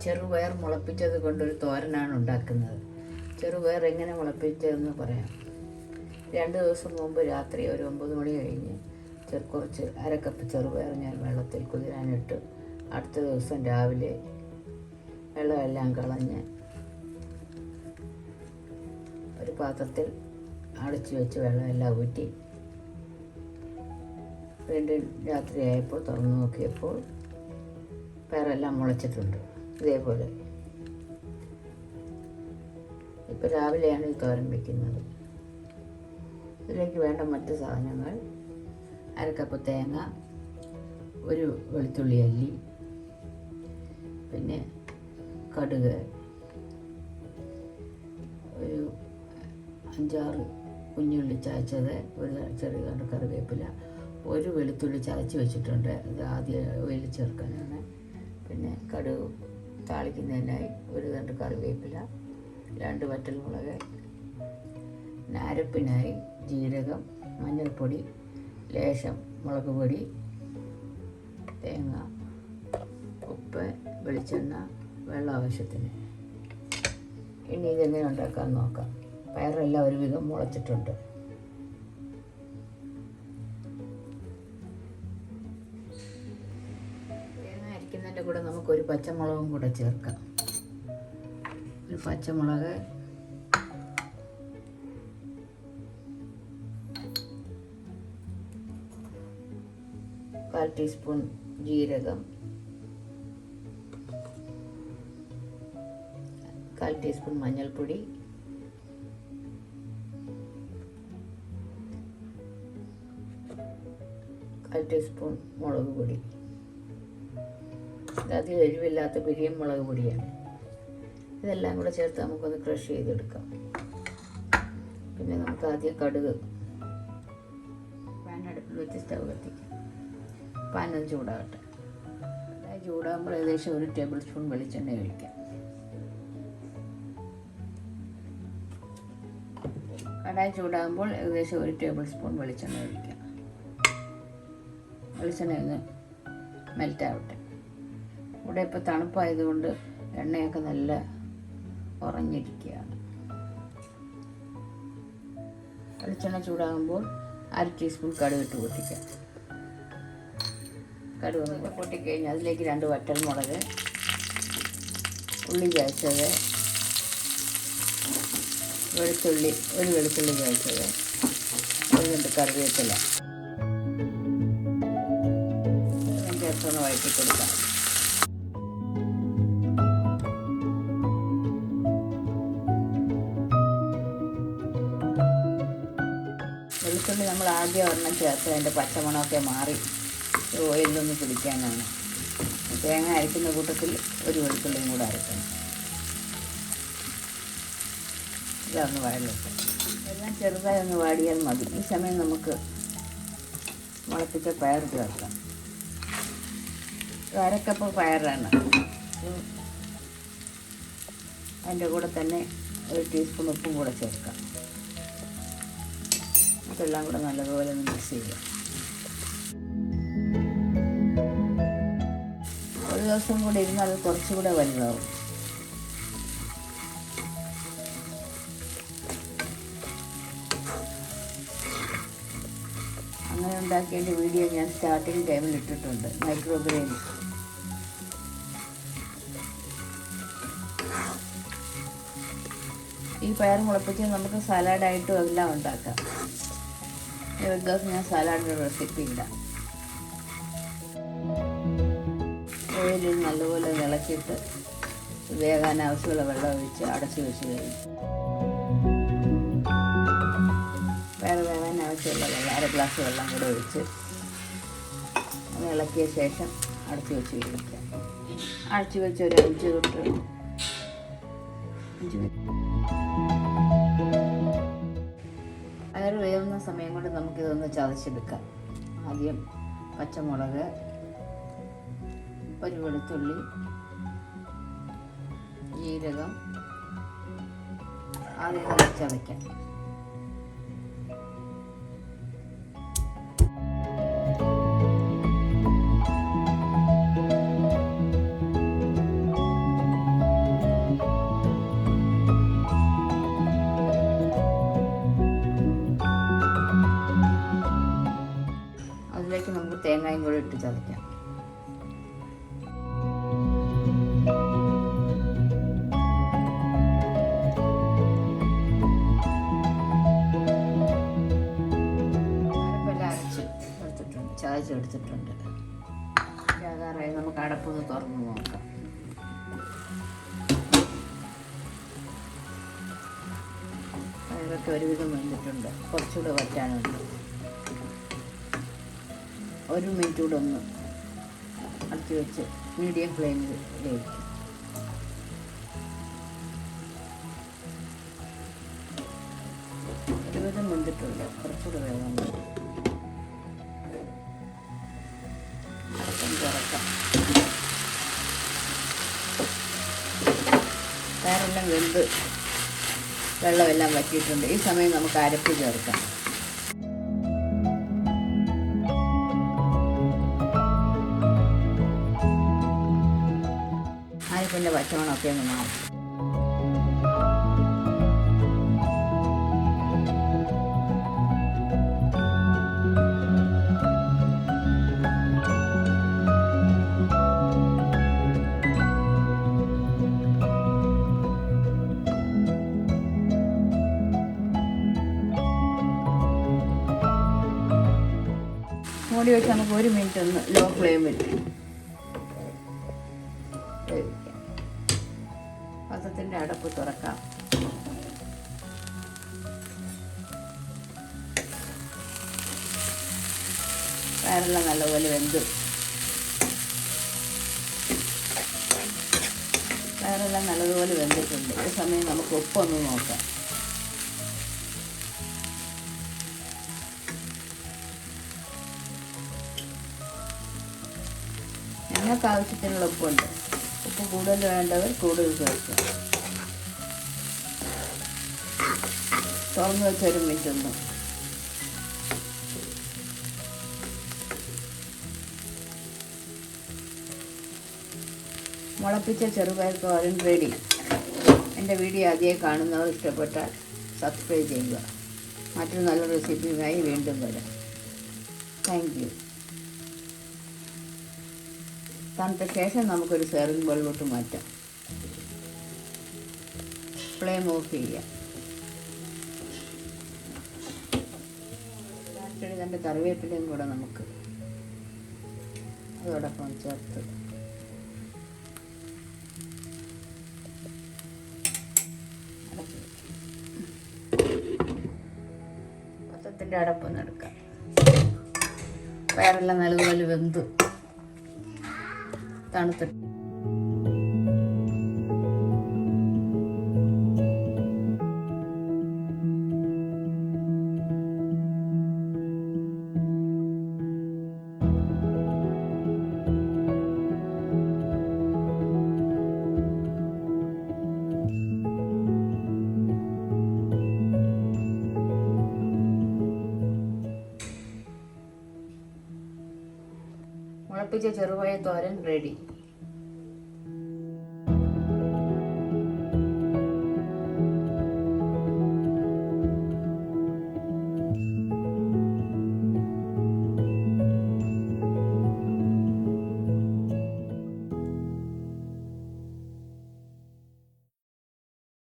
ചെറുപയർ മുളപ്പിച്ചത് കൊണ്ടൊരു തോരനാണ് ഉണ്ടാക്കുന്നത്. ചെറുപയർ എങ്ങനെ മുളപ്പിച്ചതെന്ന് പറയാം. 2 ദിവസം മുമ്പ് രാത്രി ഒരു 9 മണി കഴിഞ്ഞ് കുറച്ച് അരക്കപ്പ് ചെറുപയർ ഞാൻ വെള്ളത്തിൽ കുതിരാനിട്ട് അടുത്ത ദിവസം രാവിലെ വെള്ളമെല്ലാം കളഞ്ഞ് ഒരു പാത്രത്തിൽ അടച്ചു വെച്ച് വെള്ളമെല്ലാം ഊറ്റി വീണ്ടും രാത്രിയായപ്പോൾ തുറന്നു നോക്കിയപ്പോൾ പയറെല്ലാം മുളച്ചിട്ടുണ്ട്. ഇതേപോലെ ഇപ്പോൾ രാവിലെയാണ് ഈ തോരൻ വയ്ക്കുന്നത്. ഇതിലേക്ക് വേണ്ട മറ്റ് സാധനങ്ങൾ: അരക്കപ്പ് തേങ്ങ, ഒരു വെളുത്തുള്ളി അല്ലി, പിന്നെ കടുക്, ഒരു 5-6 കുഞ്ഞുള്ളി ചതച്ചത്, ഒരു ചെറിയ കണ്ട് കറിവേപ്പില, ഒരു വെളുത്തുള്ളി ചതച്ച് വെച്ചിട്ടുണ്ട്. ഇത് ആദ്യം ഓയിൽ ചേർക്കാനാണ്. പിന്നെ കടുക് താളിക്കുന്നതിനായി ഒരു തണ്ട് കറിവേപ്പില, 2 വറ്റൽമുളക്, അരപ്പിനായി ജീരകം, മഞ്ഞൾപ്പൊടി, ലേശം മുളക് പൊടി, തേങ്ങ, ഉപ്പ്, വെളിച്ചെണ്ണ, വെള്ളം ആവശ്യത്തിന്. ഇനി ഇതെങ്ങനെ ഉണ്ടാക്കാൻ നോക്കാം. പയറെല്ലാം ഒരുവിധം മുളച്ചിട്ടുണ്ട്. തേങ്ങ അരയ്ക്കുന്നതിൻ്റെ കൂടെ നമുക്കൊരു പച്ചമുളകും കൂടെ ചേർക്കാം. ഒരു പച്ചമുളക്, കാൽ ടീസ്പൂൺ ജീരകം, 1/4 ടീസ്പൂൺ മഞ്ഞൾപ്പൊടി, കാൽ ടീസ്പൂൺ മുളക് പൊടി. അധികം എരിവില്ലാത്ത പിരിയം മുളക് പൊടിയാണ്. ഇതെല്ലാം കൂടെ ചേർത്ത് നമുക്കൊന്ന് ക്രഷ് ചെയ്തെടുക്കാം. പിന്നെ നമുക്ക് ആദ്യം കടുക് പാൻ അടുപ്പിൽ വെച്ച് സ്റ്റവ് കത്തിക്കാം. പാനൊന്ന് ചൂടാകട്ടെ. ചൂടാകുമ്പോൾ ഏകദേശം 1 ടേബിൾ സ്പൂൺ വെളിച്ചെണ്ണ ഒഴിക്കാം. കടായി ചൂടാകുമ്പോൾ ഏകദേശം 1 ടേബിൾ സ്പൂൺ വെളിച്ചെണ്ണ ഒഴിക്കാം. വെളിച്ചെണ്ണ ഒന്ന് മെൽറ്റാവട്ടെ. ഇവിടെ ഇപ്പോൾ തണുപ്പായതുകൊണ്ട് എണ്ണയൊക്കെ നല്ല ഉറഞ്ഞിരിക്കുകയാണ്. വെളിച്ചെണ്ണ ചൂടാകുമ്പോൾ 1/2 ടീസ്പൂൺ കടുകിട്ട് പൊട്ടിക്കാം. കടുക് പൊട്ടിക്കഴിഞ്ഞാൽ അതിലേക്ക് 2 വറ്റൽമുളക്, ഉള്ളി ചതച്ചത്, വെളുത്തുള്ളി, ഒരു വെളുത്തുള്ളി ചതച്ചത്, ഒരു 2 കറിവേപ്പില ചേർത്തൊന്ന് വഴറ്റി കൊടുക്കാം. വെളുത്തുള്ളി നമ്മൾ ആദ്യം ഒരെണ്ണം ചേർത്ത് അതിൻ്റെ പച്ചമണമൊക്കെ മാറി ഓയിലൊന്ന് പിടിക്കാനാണ്. തേങ്ങ അരയ്ക്കുന്ന കൂട്ടത്തിൽ ഒരു വെളുത്തുള്ളിയും കൂടെ അരക്കണം. ഇതൊന്ന് വഴലട്ടെ. എല്ലാം ചെറുതായി ഒന്ന് വാടിയാൽ മതി. ഈ സമയം നമുക്ക് മുളപ്പിച്ച പയർ ചേർക്കാം. അരക്കപ്പ് പയറാണ്. അതിൻ്റെ കൂടെ തന്നെ 1 ടീസ്പൂൺ ഉപ്പും കൂടെ ചേർക്കാം. ഇതെല്ലാം കൂടെ നല്ലതുപോലെ ഒന്ന് മിക്സ് ചെയ്യുക. ഒരു ദിവസം കൂടെ ഇരുന്നാൽ അത് കുറച്ചുകൂടെ വലുതാവും. അങ്ങനെ ഉണ്ടാക്കിയതിൻ്റെ വീഡിയോ ഞാൻ സ്റ്റാർട്ടിങ് ടൈമിൽ ഇട്ടിട്ടുണ്ട്, മൈക്രോഗ്രേവിൽ. ഈ പയർ മുളപ്പിച്ച് നമുക്ക് സലാഡായിട്ടും എല്ലാം ഉണ്ടാക്കാം. ഒരു ദിവസം ഞാൻ സലാഡിൻ്റെ റെസിപ്പി ഇടാം. ഓയിലിൽ നല്ലപോലെ ഇളക്കിയിട്ട് വേകാൻ ആവശ്യമുള്ള വെള്ളം ഒഴിച്ച് അടച്ചു വെച്ച് കഴിയും. പയർ വേകാൻ ആവശ്യമുള്ള വെള്ളം 1/2 ഗ്ലാസ് വെള്ളം കൂടെ ഒഴിച്ച് അത് ഇളക്കിയ ശേഷം അടച്ചു വെച്ച് കഴിക്കാം. അടച്ചു വെച്ച് ഒരു 5 മിനിറ്റ് പയർ വേവുന്ന സമയം കൊണ്ട് നമുക്കിതൊന്ന് ചതച്ചെടുക്കാം. ആദ്യം പച്ചമുളക്, ഒരു വെളുത്തുള്ളി, ജീരകം ആദ്യം ചതയ്ക്കാം. പഞ്ചസാരയും കൂടി ഇട്ട് ചതയ്ക്കാം. അരപ്പെല്ലാം ചതച്ചെടുത്തിട്ടുണ്ട്. ചാകാറായി. നമുക്ക് അടപ്പൊന്ന് തുറന്ന് നോക്കാം. പയറൊക്കെ ഒരുവിധം വെന്തിട്ടുണ്ട്. കുറച്ചുകൂടെ വറ്റാനുണ്ട്. 1 മിനിറ്റ് കൂടെ ഒന്ന് അടച്ച് വെച്ച് മീഡിയം ഫ്ലെയിമിൽ വേവിക്കും. ഒരുവിധം വെന്തിട്ടുണ്ട്. കുറച്ചുകൂടെ വേവുണ്ട്. അടക്കം തുറക്കാം. പയറെല്ലാം വെന്ത് വെള്ളമെല്ലാം വറ്റിയിട്ടുണ്ട്. ഈ സമയം നമുക്ക് അരപ്പ് ചേർക്കാം. അരപ്പിൻ്റെ പച്ചമണമൊക്കെ ഒന്ന് മാറും. മൂടി വെച്ച് നമുക്ക് 1 മിനിറ്റ് ഒന്ന് ലോ ഫ്ലെയിമിൽ വേവിക്കാം. പാത്രത്തിൻ്റെ അടപ്പ് തുറക്കാം. പയറെല്ലാം നല്ലപോലെ വെന്ത് പയറെല്ലാം നല്ലതുപോലെ വെന്തിട്ടുണ്ട്. ഈ സമയം നമുക്ക് ഉപ്പൊന്ന് നോക്കാം. ഞങ്ങൾക്ക് ആവശ്യത്തിനുള്ള ഉപ്പുണ്ട്. ഉപ്പ് കൂടുതൽ വേണ്ടവർ കൂടുതൽ ചേർക്കുക. തുറന്ന് വെച്ച് 1 മിനിറ്റ് ഒന്ന് മുളപ്പിച്ച ചെറുപയർ തോരൻ റെഡി. എൻ്റെ വീഡിയോ ആദ്യമായി കാണുന്നവർ ഇഷ്ടപ്പെട്ടാൽ സബ്സ്ക്രൈബ് ചെയ്യുക. മറ്റൊരു നല്ല റെസിപ്പിയുമായി വീണ്ടും വരാം. Thank you. തണുത്ത ശേഷം നമുക്കൊരു സെർവിങ് ബൗളിലോട്ട് മാറ്റാം. ഫ്ലെയിം ഓഫ് ചെയ്യാം. ഇതിൻ്റെ കറിവേപ്പിലയും കൂടെ നമുക്ക് അതോടൊപ്പം ചേർത്ത് പാത്രത്തിൻ്റെ അടപ്പൊന്ന് എടുക്കാം. പയറെല്ലാം നല്ലതുപോലെ വെന്ത് തണുത്തിട്ട് മുളപ്പിച്ച ചെറുപയർ തോരൻ റെഡി.